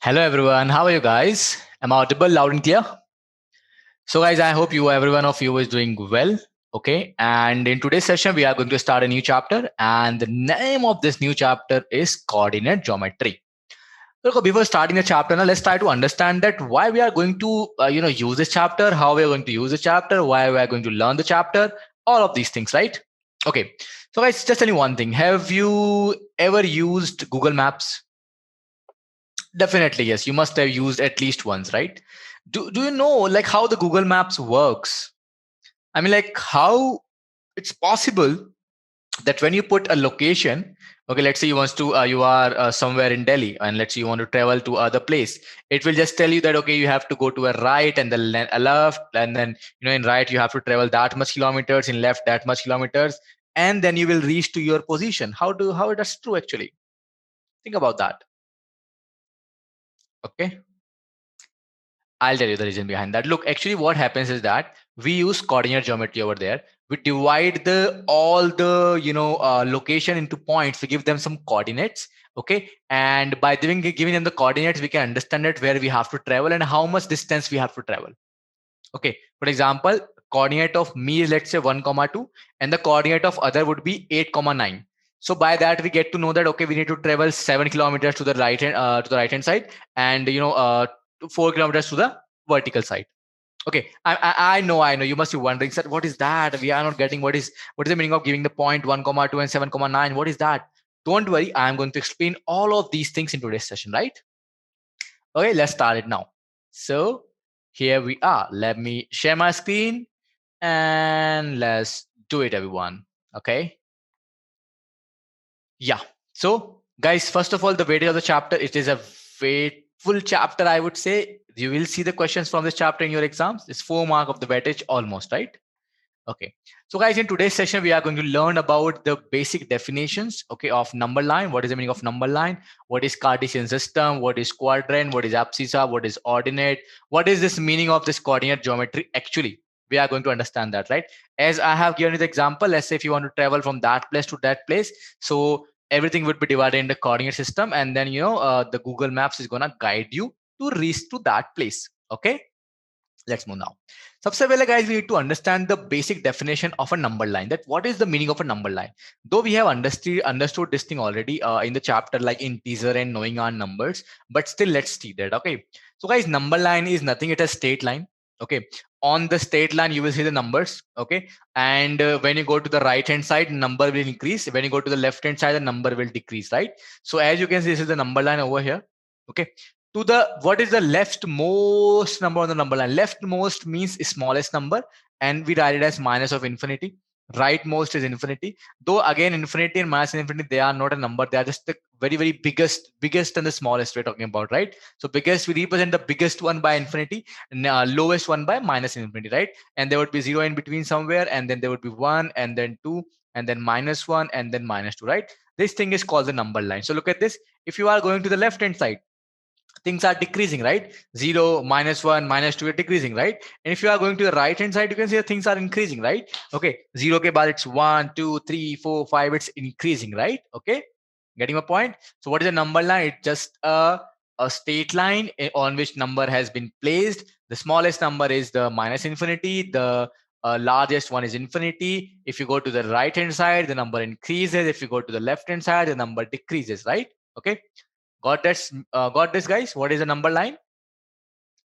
Hello everyone, how are you guys? Am I audible loud and clear? So guys, I hope every one of you is doing well. Okay, and in today's session, we are going to start a new chapter, and the name of this new chapter is coordinate geometry. So before starting the chapter, now let's try to understand that why we are going to use this chapter, how we are going to use the chapter, why we are going to learn the chapter, all of these things, right? Okay, so guys, just tell me one thing: have you ever used Google Maps? Definitely, yes. You must have used at least once, right? Do you know like how the Google Maps works? I mean, like how it's possible that when you put a location, okay, let's say you are somewhere in Delhi, and let's say you want to travel to other place, it will just tell you that okay, you have to go to a right and then a left, and then in right you have to travel that much kilometers, in left that much kilometers, and then you will reach to your position. How that's true actually? Think about that. Okay. I'll tell you the reason behind that. Look, actually, what happens is that we use coordinate geometry over there. We divide the all the location into points. We give them some coordinates, okay, and by giving them the coordinates, we can understand it where we have to travel and how much distance we have to travel. Okay, for example, coordinate of me is let's say 1, 2, and the coordinate of other would be 8, 9. So by that we get to know that okay, we need to travel 7 kilometers to the right hand side, and 4 kilometers to the vertical side. Okay, I know. You must be wondering, sir, what is that? We are not getting what is the meaning of giving the point 1, 2 and 7, 9? What is that? Don't worry, I am going to explain all of these things in today's session, right? Okay, let's start it now. So here we are. Let me share my screen and let's do it, everyone. Okay. Yeah. So guys, first of all, the weightage of the chapter, it is a weightful chapter, I would say. You will see the questions from this chapter in your exams. It's 4 mark of the weightage almost, right? Okay. So guys, in today's session, we are going to learn about the basic definitions, okay, of number line. What is the meaning of number line? What is Cartesian system? What is quadrant? What is abscissa? What is ordinate? What is this meaning of this coordinate geometry? Actually, we are going to understand that, right? As I have given you the example, let's say if you want to travel from that place to that place, so everything would be divided in the coordinate system, and then the Google Maps is gonna guide you to reach to that place. Okay. Let's move now. Sabse pehle, guys, we need to understand the basic definition of a number line. That what is the meaning of a number line? Though we have understood this thing already in the chapter like integer and knowing our numbers, but still let's see that. Okay. So guys, number line is nothing. It is straight line. Okay. On the straight line, you will see the numbers. Okay. And when you go to the right hand side, number will increase. When you go to the left hand side, the number will decrease. Right. So as you can see, this is the number line over here. Okay. To the what is the leftmost number on the number line? Leftmost means smallest number, and we write it as minus of infinity. Rightmost is infinity. Though again, infinity and minus infinity, they are not a number. They are just the very biggest and the smallest we're talking about, right? So biggest, we represent the biggest one by infinity, and lowest one by minus infinity, right? And there would be zero in between somewhere, and then there would be one, and then two, and then -1, and then -2, right? This thing is called the number line. So look at this. If you are going to the left hand side, things are decreasing, right? 0, -1, -2 are decreasing, right? And if you are going to the right hand side, you can see that things are increasing, right? Okay, 0 ke baad it's 1, 2, 3, 4, 5, it's increasing, right? Okay, getting my point? So what is a number line? It's just a straight line on which number has been placed. The smallest number is the minus infinity. The largest one is infinity. If you go to the right hand side, the number increases. If you go to the left hand side, the number decreases, right? Okay. Got this, guys? What is a number line?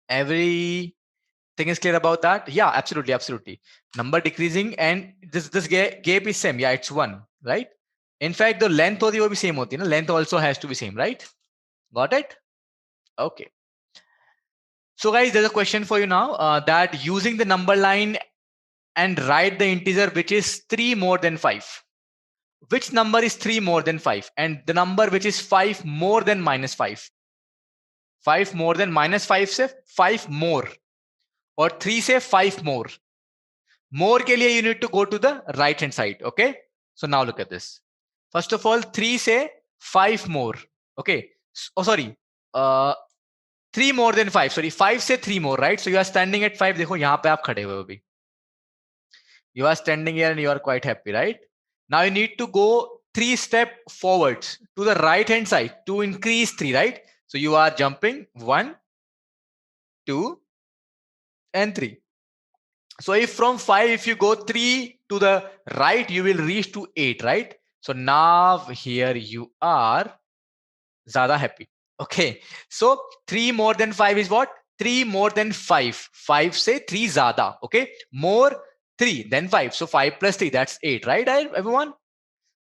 Everything is clear about that? Yeah, absolutely. Number decreasing, and this gap is same. Yeah, it's 1, right? In fact, the length of the same hoti na? Length also has to be same, right? Got it? Okay. So guys, there's a question for you now, that using the number line and write the integer which is 3 more than 5. Which number is 3 more than 5? And the number which is 5 more than -5? 5 more than -5 से 5 more, or 3 से 5 more. More के लिए you need to go to the right hand side. Okay. So now look at this. First of all, 3 से 5 more. Okay. Oh, sorry. 3 more than 5. Sorry, 5 से 3 more, right? So you are standing at 5. देखो यहाँ पे आप खड़े हुए हो अभी. You are standing here and you are quite happy, right? Now you need to go 3 steps forwards to the right hand side to increase 3, right? So you are jumping 1, 2, and 3. So if from 5, if you go 3 to the right, you will reach to 8, right? So now here you are ज़्यादा happy. Okay. So 3 more than 5 is what? 3 more than 5. 5 say 3 ज़्यादा. Okay. More 3 then 5. So 5 plus 3, that's 8, right, everyone?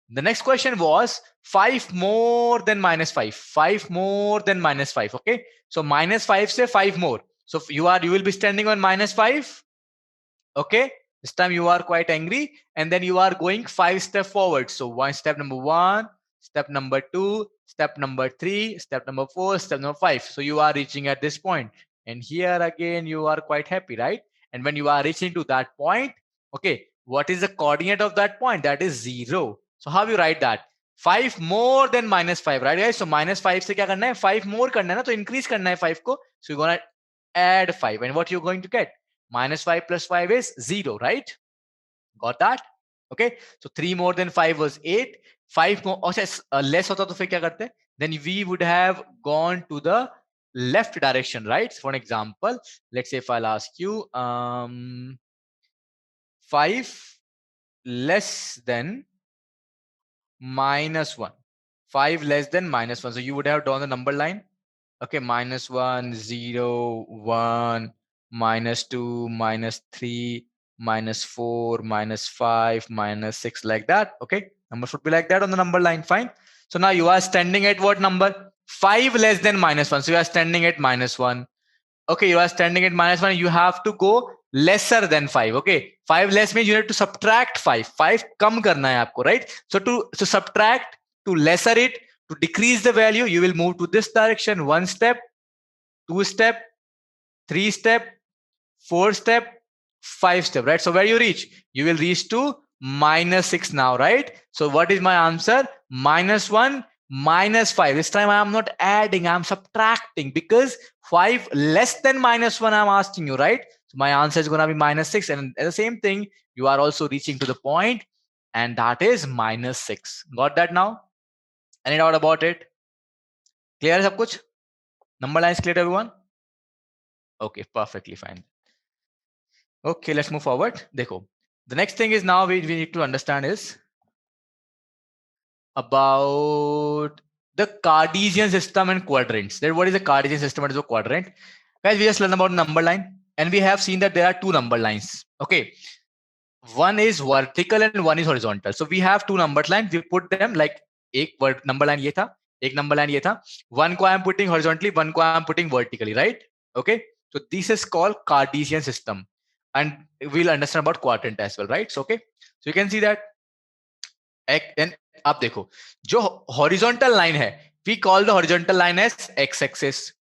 The next question was 5 more than minus 5. 5 more than minus 5. Okay. So minus 5 say 5 more. So you will be standing on minus 5. Okay. This time you are quite angry, and then you are going 5 steps forward. So step number 1, step number 2, step number 3, step number 4, step number 5. So you are reaching at this point, and here again you are quite happy, right? And when you are reaching to that point, okay, what is the coordinate of that point? That is 0. So how you write that? 5 more than minus 5, right guys? So minus 5 से क्या करना है? 5 more करना है ना, तो increase करना है 5 को. So you're gonna add 5, and what you're going to get? Minus 5 plus 5 is 0, right? Got that? Okay. So 3 more than 5 was 8. 5 more, less hota to फिर क्या करते? Then we would have gone to the left direction, right? For an example, let's say if I'll ask you 5 less than minus 1. 5 less than minus 1. So you would have drawn the number line. Okay, minus 1, 0, 1, minus 2, minus 3, minus 4, minus 5, minus 6, like that. Okay, number should be like that on the number line. Fine. So now you are standing at what number? 5 less than minus 1. So you are standing at minus 1. Okay, you are standing at minus 1. You have to go lesser than 5. Okay, 5 less means you have to subtract 5. 5 कम करना है आपको, right? So to subtract, to lesser it, to decrease the value, you will move to this direction. 1 step, 2 step, 3 step, 4 step, 5 step, right? So where you reach? You will reach to minus 6 now, right? So what is my answer? Minus 1, minus 5. This time I am not adding, I am subtracting, because 5 less than minus 1 I'm asking you, right? So my answer is going to be minus 6. And the same thing, you are also reaching to the point, and that is minus 6. Got that now? Any doubt about it? Clear सब कुछ? Number lines clear, everyone? Okay, perfectly fine. Okay, let's move forward. देखो, the next thing is now we need to understand is about the Cartesian system and quadrants. Then what is the Cartesian system and what is a quadrant? Guys, we just learned about number line, and we have seen that there are two number lines. Okay, one is vertical and one is horizontal. So we have two number lines. We put them like एक number line ये था, एक number line ये था. One को I am putting horizontally, one को I am putting vertically, right? Okay. So this is called Cartesian system, and we'll understand about quadrant as well, right? So okay. So you can see that. And आप देखो, जो horizontal line है, we call the horizontal line as x-axis.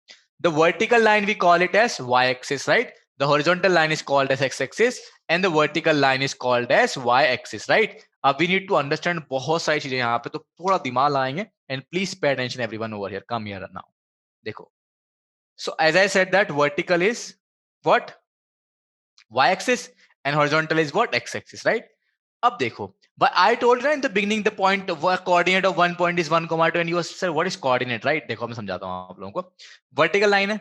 The vertical line we call it as y-axis, right? The horizontal line is called as x-axis, and the vertical line is called as y-axis, right? We need to understand बहुत सारी चीजें यहाँ पे, तो थोड़ा दिमाग लगाएंगे, and please pay attention everyone over here. Come here now. देखो. So as I said that vertical is what? Y-axis, and horizontal is what? X-axis, right? अब देखो, but I told you in the beginning the point of coordinate of one point is 1, 2, and you said what is coordinate, right? देखो मैं समझाता हूँ आप लोगों को. Vertical line है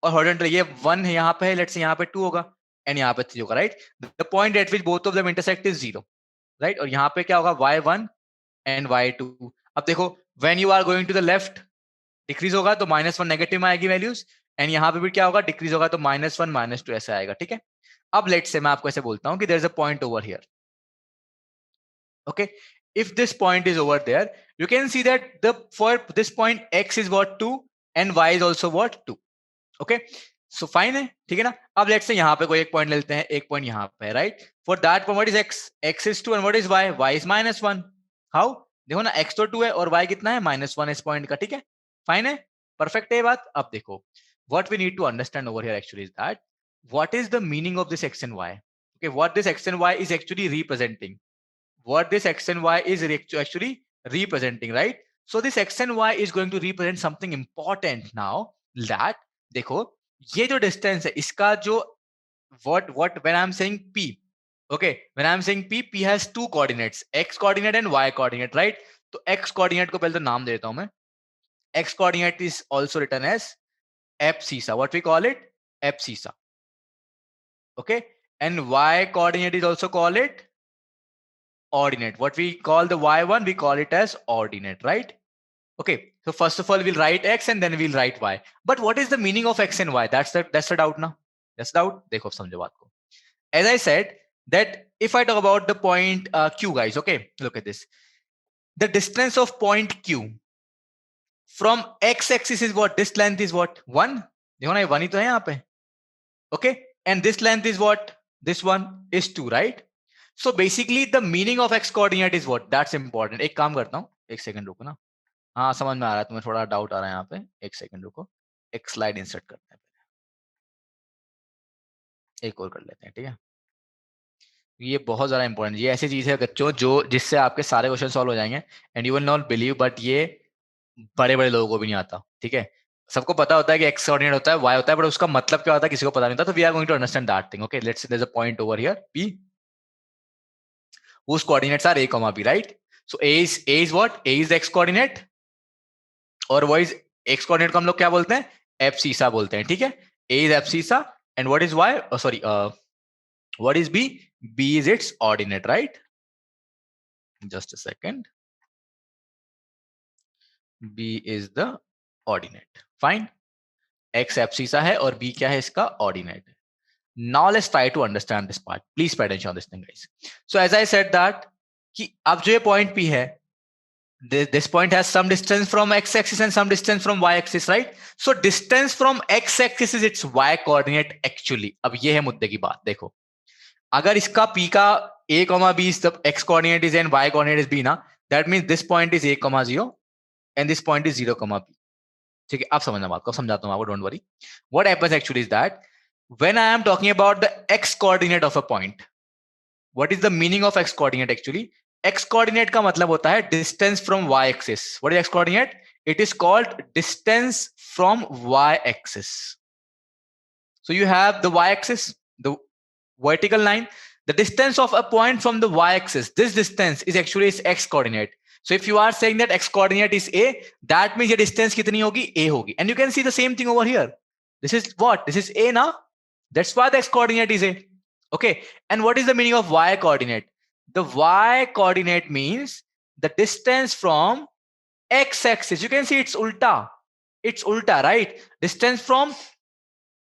और horizontal ये 1 है, यहाँ पे है, let's say यहाँ पे 2 होगा and यहाँ पे 3 होगा, right? The point at which both of them intersect is 0, right? और यहाँ पे क्या होगा? y1 and y2. अब देखो, when you are going to the left, decrease होगा तो -1 नेगेटिव में आएगी वैल्यूज, एंड यहाँ पे भी क्या होगा? डिक्रीज होगा तो -1 -2 ऐसा आएगा, ठीक है? अब लेट्स से मैं आपको ऐसे बोलता हूँ कि there is a point over here. Okay, if this point is over there, you can see that for this point x is what? 2, and y is also what? 2. Okay, so fine है, ठीक है ना? अब let's say यहाँ पे कोई एक point लेते हैं, एक पॉइंट यहाँ पे, right? For that point what is x? x is 2, and what is y? y is -1. How? देखो ना, x तो 2 है और y कितना है? -1 इस पॉइंट का, ठीक है? फाइन है, परफेक्ट है ये बात. अब देखो, what we need to understand over here actually is that what is the meaning of this x and y? Okay, what this x and y is actually representing, what this x and y is actually representing, right? So this x and y is going to represent something important now. That देखो, ये जो distance है इसका जो what when I'm saying p, okay, when I'm saying p has two coordinates, x coordinate and y coordinate, right? तो x coordinate को पहले तो नाम दे देता हूं मैं, X coordinate is also written as abscissa. What we call it? Abscissa. Okay. And Y coordinate is also called it ordinate. What we call the Y1, we call it as ordinate, right? Okay. So first of all, we'll write X and then we'll write Y. But what is the meaning of X and Y? That's the doubt now. That's the doubt. देखो समझो बात को. As I said, that if I talk about the point Q, guys, okay, look at this. The distance of point Q from x-axis is what? This length is what? 1. देखो ना, 1 ही तो है यहाँ पे. Okay, and this length is what? This one is 2, right? So basically the meaning of x coordinate is what? That's important. एक काम करता हूँ, एक सेकंड रुको ना. हाँ समझ में आ रहा है, तुम्हें थोड़ा डाउट आ रहा है यहाँ पे. एक सेकंड रुको, एक स्लाइड इंसर्ट करते हैं, एक और कर लेते हैं, ठीक है. ये बहुत ज्यादा इंपॉर्टेंट, ये ऐसी चीज है बच्चों जो जिससे आपके सारे क्वेश्चन सॉल्व हो जाएंगे. And you will not believe, but ये बड़े बड़े लोगों को भी नहीं आता, ठीक है. सबको पता होता है कि एक्स कोऑर्डिनेट होता है, वाई होता है, बट उसका मतलब क्या होता है किसी को पता नहीं होता. तो we are going to understand that thing. Okay, let's say there is a point over here P whose coordinates are a comma b, right? So a is what? A is the x coordinate, और वो is x coordinate को हम लोग क्या बोलते हैं? Abscissa बोलते हैं, ठीक है. A is abscissa and what is y? Sorry, what is b? B is its ordinate, right? Just a second. B is the ordinate. Fine. X abscissa है और B क्या है इसका? Ordinate. Now let's try to understand this part. Please pay attention on this thing, guys. So as I said that कि अब जो ये point P है, this point has some distance from x-axis and some distance from y-axis, right? So distance from x-axis is its y coordinate actually. अब ये है मुद्दे की बात. देखो, अगर इसका P का a, b is the x coordinate is and y coordinate is b ना, that means this point is a, 0 and this point is 0, b. ठीक है, आप समझना बात को, समझाता हूँ आपको, don't worry. What happens actually is that when I am talking about the x coordinate of a point, what is the meaning of x coordinate actually? X coordinate का मतलब होता है distance from y axis. What is x coordinate? It is called distance from y axis. So you have the y axis, the vertical line, the distance of a point from the y axis. This distance is actually its x coordinate. So if you are saying that x coordinate is a, that means your distance कितनी होगी? A होगी. And you can see the same thing over here. This is what? This is a now. That's why the x coordinate is a. Okay. And what is the meaning of y coordinate? The y coordinate means the distance from x axis. You can see it's ulta. It's ulta, right? Distance from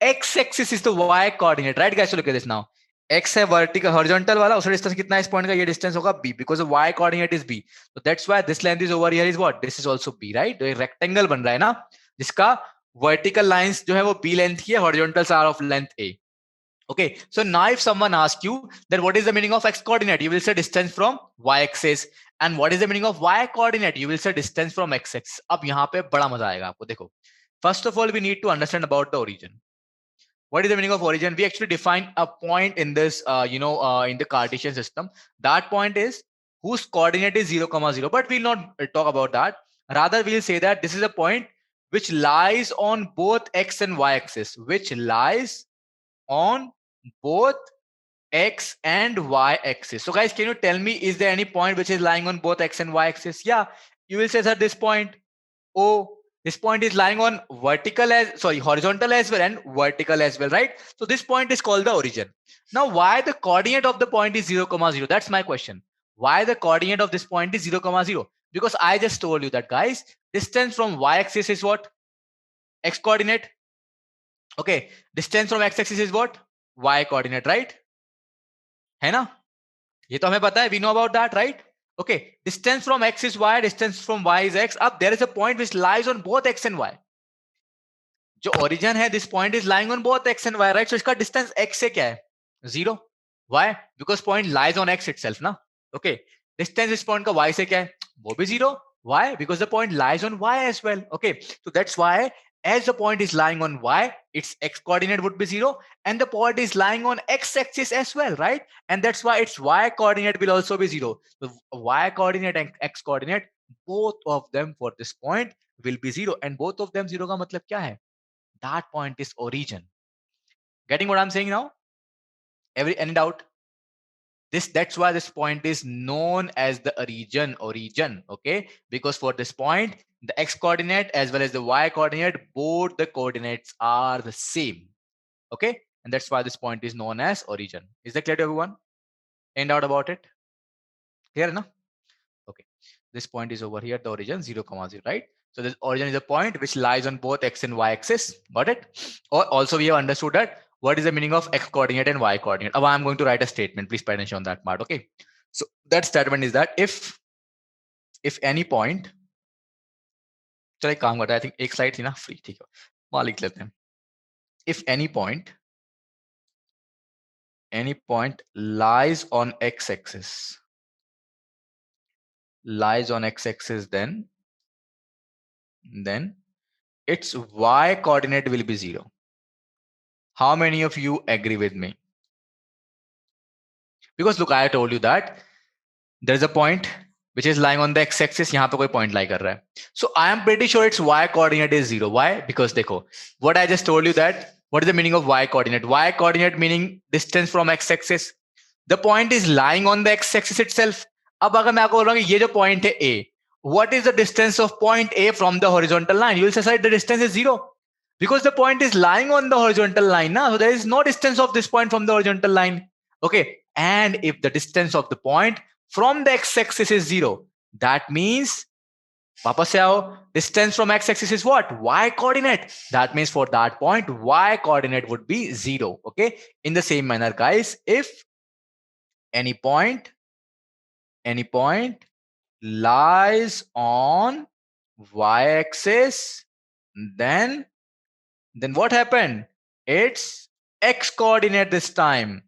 x axis is the y coordinate, right guys? So look at this now. X है vertical horizontal वाला, उसका distance कितना है इस point का? ये distance होगा b, because the y coordinate is b. So that's why this length is over here is what? This is also b, right? तो एक rectangle बन रहा है ना, जिसका vertical lines जो है वो b length की है, horizontals are of length a. Okay, so now if someone asks you that what is the meaning of x coordinate, you will say distance from y axis. And what is the meaning of y coordinate? You will say distance from x axis. अब यहाँ पे बड़ा मजा आएगा आपको. देखो, first of all we need to understand about the origin. What is the meaning of origin? We actually define a point in this, in the Cartesian system. That point is whose coordinate is 0, 0. But we'll not talk about that. Rather, we'll say that this is a point which lies on both x and y axis, which lies on both x and y axis. So guys, can you tell me, is there any point which is lying on both x and y axis? Yeah, you will say that this point O, this point is lying on horizontal as well and vertical as well, right? So this point is called the origin. Now, why the coordinate of the point is 0, 0? That's my question. Why the coordinate of this point is 0, 0? Because I just told you that, guys, distance from y-axis is what? X coordinate. Okay, distance from x-axis is what? Y coordinate, right? है ना? ये तो हमें पता है. We know about that, right? Okay, distance from x is y, distance from y is x. Up there is a point which lies on both x and y. जो origin है, this point is lying on both x and y, right? So इसका distance x से क्या है? 0. Why? Because point lies on x itself, ना? Okay. Distance इस point का y से क्या है? वो भी 0. Why? Because the point lies on y as well. Okay. So that's why as the point is lying on y, its x coordinate would be 0, and the point is lying on x axis as well, right? And that's why its y coordinate will also be 0. So y coordinate and x coordinate, both of them for this point will be 0, and both of them 0 का मतलब क्या है? That point is origin. Getting what I'm saying now? Any doubt? That's why this point is known as the origin, okay? Because for this point, the x coordinate as well as the y coordinate, both the coordinates are the same, okay? And that's why this point is known as origin. Is that clear to everyone? Any doubt about it? Clear enough? Okay, this point is over here, the origin 0, 0, right? So this origin is a point which lies on both x and y axis. Got it? Or also we have understood that what is the meaning of x coordinate and y coordinate. Now I'm going to write a statement. Please pay attention on that part. Okay. So that statement is that if any point, चलो एक काम करते हैं, I think एक slide थी ना free, ठीक है, वहाँ लिख लेते हैं. If any point lies on x-axis, then its y coordinate will be 0. How many of you agree with me? Because look, I told you that there's a point which is lying on the x-axis. यहाँ पे कोई point lie कर रहा है. So I am pretty sure its y coordinate is 0. Why? Because देखो, what I just told you that what is the meaning of y coordinate? Y coordinate meaning distance from x-axis. The point is lying on the x-axis itself. अब अगर मैं आपको बोल रहा हूँ कि ये जो point है A, what is the distance of point A from the horizontal line? You will say the distance is 0. Because the point is lying on the horizontal line, so there is no distance of this point from the horizontal line. Okay, and if the distance of the point from the x-axis is 0, that means distance from x-axis is what? Y coordinate. That means for that point, y coordinate would be 0. Okay, in the same manner, guys, if any point lies on y-axis, then what happened? It's x coordinate this time.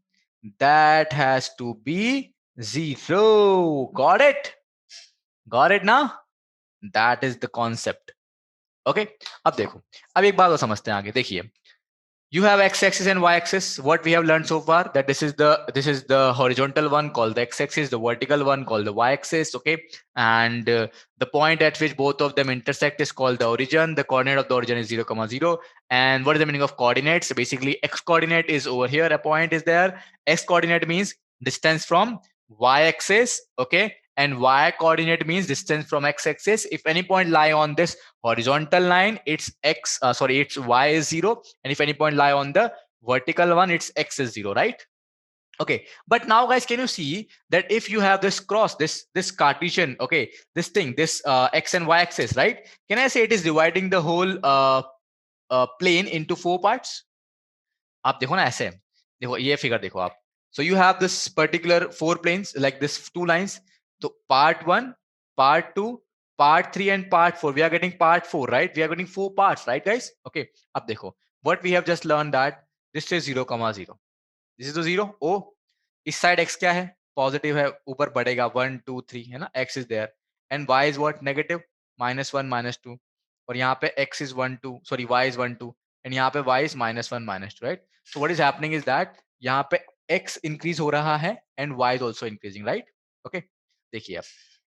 That has to be 0. Got it? Got it now? That is the concept. Okay? अब देखो, अब एक बात और समझते हैं आगे. देखिए, you have x-axis and y-axis. What we have learned so far, that this is the horizontal one called the x-axis, the vertical one called the y-axis. Okay, and the point at which both of them intersect is called the origin. The coordinate of the origin is 0, 0. And what is the meaning of coordinates? Basically, x coordinate is over here. A point is there. X coordinate means distance from y-axis. Okay, and y coordinate means distance from x-axis. If any point lie on this horizontal line, its its y is 0, and if any point lie on the vertical one, its x is 0, right? Okay, but now guys, can you see that if you have this cross, this Cartesian, okay, this thing, this x and y axis, right? Can I say it is dividing the whole plane into 4 parts? आप देखो ना ऐसे, देखो ये figure देखो आप. So you have this particular 4 planes, like this 2 lines. So part 1, part 2, part 3 and part 4. We are getting part 4, right? We are getting 4 parts, right guys? Okay, अब देखो, what we have just learned that this is 0, 0. This is the 0. Oh, इस side x क्या है? Positive है, ऊपर बढ़ेगा 1, 2, 3 है ना? X is there. And y is what? Negative, -1, -2. और यहाँ पे x is 1, 2, sorry, y is 1, 2. And यहाँ पे y is -1, -2, right? So what is happening is that यहाँ पे x increase हो रहा है and y is also increasing, right? Okay, देखिए अब,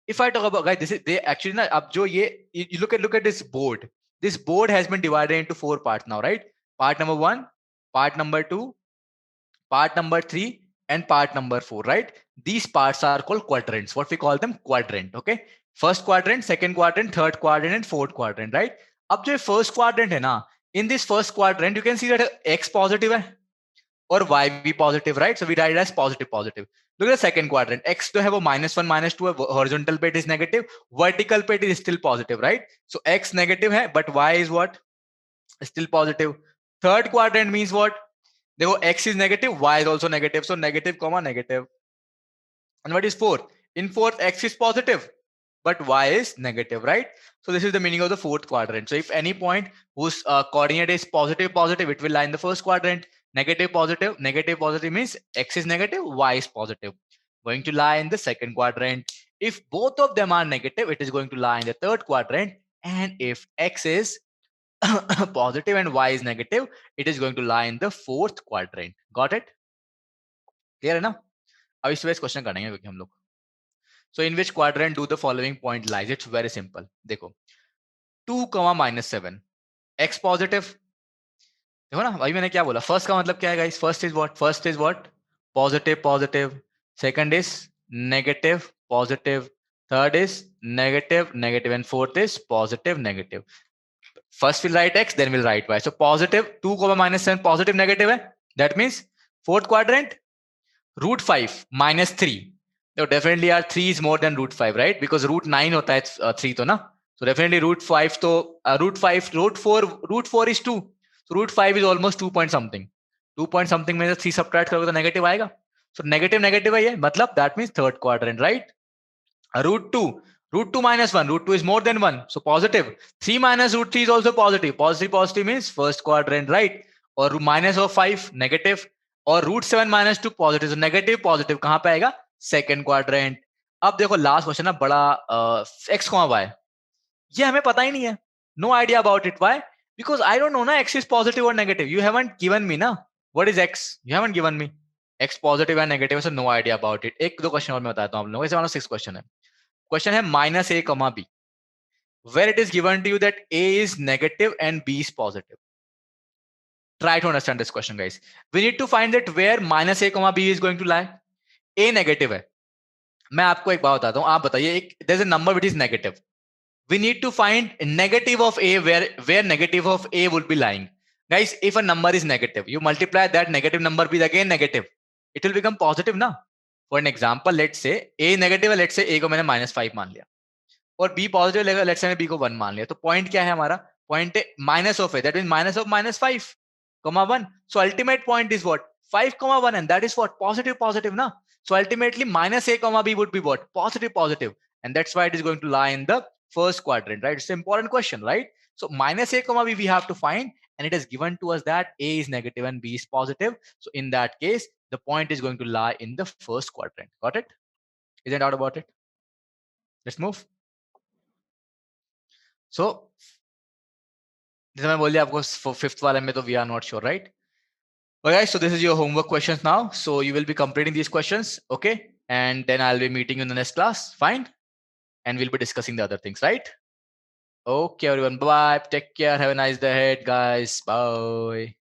if I talk about, guys, this is they actually ना, अब जो ये, you look at this board. This board has been divided into 4 parts now, right? Part number 1, part number 2, part number 3, and part number 4, right? These parts are called quadrants. What we call them? Quadrant. Okay, first quadrant, second quadrant, third quadrant, and fourth quadrant, right? अब जो first quadrant है ना, in this first quadrant you can see that x positive है or y भी positive, right? So we write it as positive, positive. Look at the second quadrant. X जो है वो -1, -2 है, horizontal पे it is negative, vertical पे it is still positive, right? So x negative है, but y is what? Still positive. Third quadrant means what? देखो x is negative, y is also negative, so negative comma negative. And what is fourth? In fourth, x is positive, but y is negative, right? So this is the meaning of the fourth quadrant. So if any point whose coordinate is positive, positive, it will lie in the first quadrant. Negative, positive, negative, positive means x is negative, y is positive. Going to lie in the second quadrant. If both of them are negative, it is going to lie in the third quadrant. And if x is positive and y is negative, it is going to lie in the fourth quadrant. Got it? Clear enough? अब इस वजह question करेंगे क्योंकि हम लोग. So in which quadrant do the following point lies? It's very simple. देखो 2, -7, x positive. देखो ना, अभी मैंने क्या बोला? First का मतलब क्या है guys? First is what? Positive, positive. second is negative, positive, third is negative, negative, and fourth is positive, negative. First we'll write x, then we'll write y. So positive 2 comma minus 7 positive negative hai. That means fourth quadrant root 5 minus 3. So definitely our 3 is more than root 5, right? Because root 9 hota hai 3 to na. So definitely root 5 to root 4 is 2. So root 5 is almost 2 point something. 2 point something means 3 subtract करोगे तो negative आएगा. So negative negative है ये. मतलब that means third quadrant, right? Root 2 minus 1. Root 2 is more than 1. So positive. 3 minus root 3 is also positive. Positive means first quadrant, right? Or minus of 5, negative. और root 7 minus 2 positive. So negative, positive. कहाँ पे आएगा? Second quadrant. अब देखो last question ना बड़ा x, y. ये हमें पता ही नहीं है. No idea about it. Why? Because I don't know ना x is positive or negative. You haven't given me ना. What is x? You haven't given me. X positive and negative. So no idea about it. एक दो question और मैं बताता हूँ आप लोगों को. ऐसे वाला 6 question है. Question है minus a comma b, where it is given to you that a is negative and b is positive. Try to understand this question, guys. We need to find that where minus a comma b is going to lie. A negative है. मैं आपको एक बात बताता हूँ. आप बताइए, there's a number which is negative. We need to find negative of a where negative of a would be lying. Guys, if a number is negative, you multiply that negative number with again negative, it will become positive ना. For an example, let's say a negative है, let's say a को मैंने -5 मान लिया और b positive लेगा, let's say b को 1 मान लिया. तो पॉइंट क्या है हमारा? पॉइंट है माइनस ऑफ है, that means minus of -5 comma 1. So ultimate point is what? 5 comma 1, and that is what? Positive, positive na. So ultimately minus a comma b would be what? Positive, positive, and that's why it is going to lie in the first quadrant, right? It's an important question, right? So minus a comma b we have to find, and it is given to us that a is negative and b is positive. So in that case, the point is going to lie in the first quadrant. Got it? Isn't doubt about it? Let's move. So जैसे मैं बोल दिया आपको fifth वाले में तो we are not sure, right? Okay, so this is your homework questions now. So you will be completing these questions, okay? And then I'll be meeting you in the next class. Fine? And we'll be discussing the other things, right? Okay, everyone. Bye. Take care. Have a nice day ahead, guys. Bye.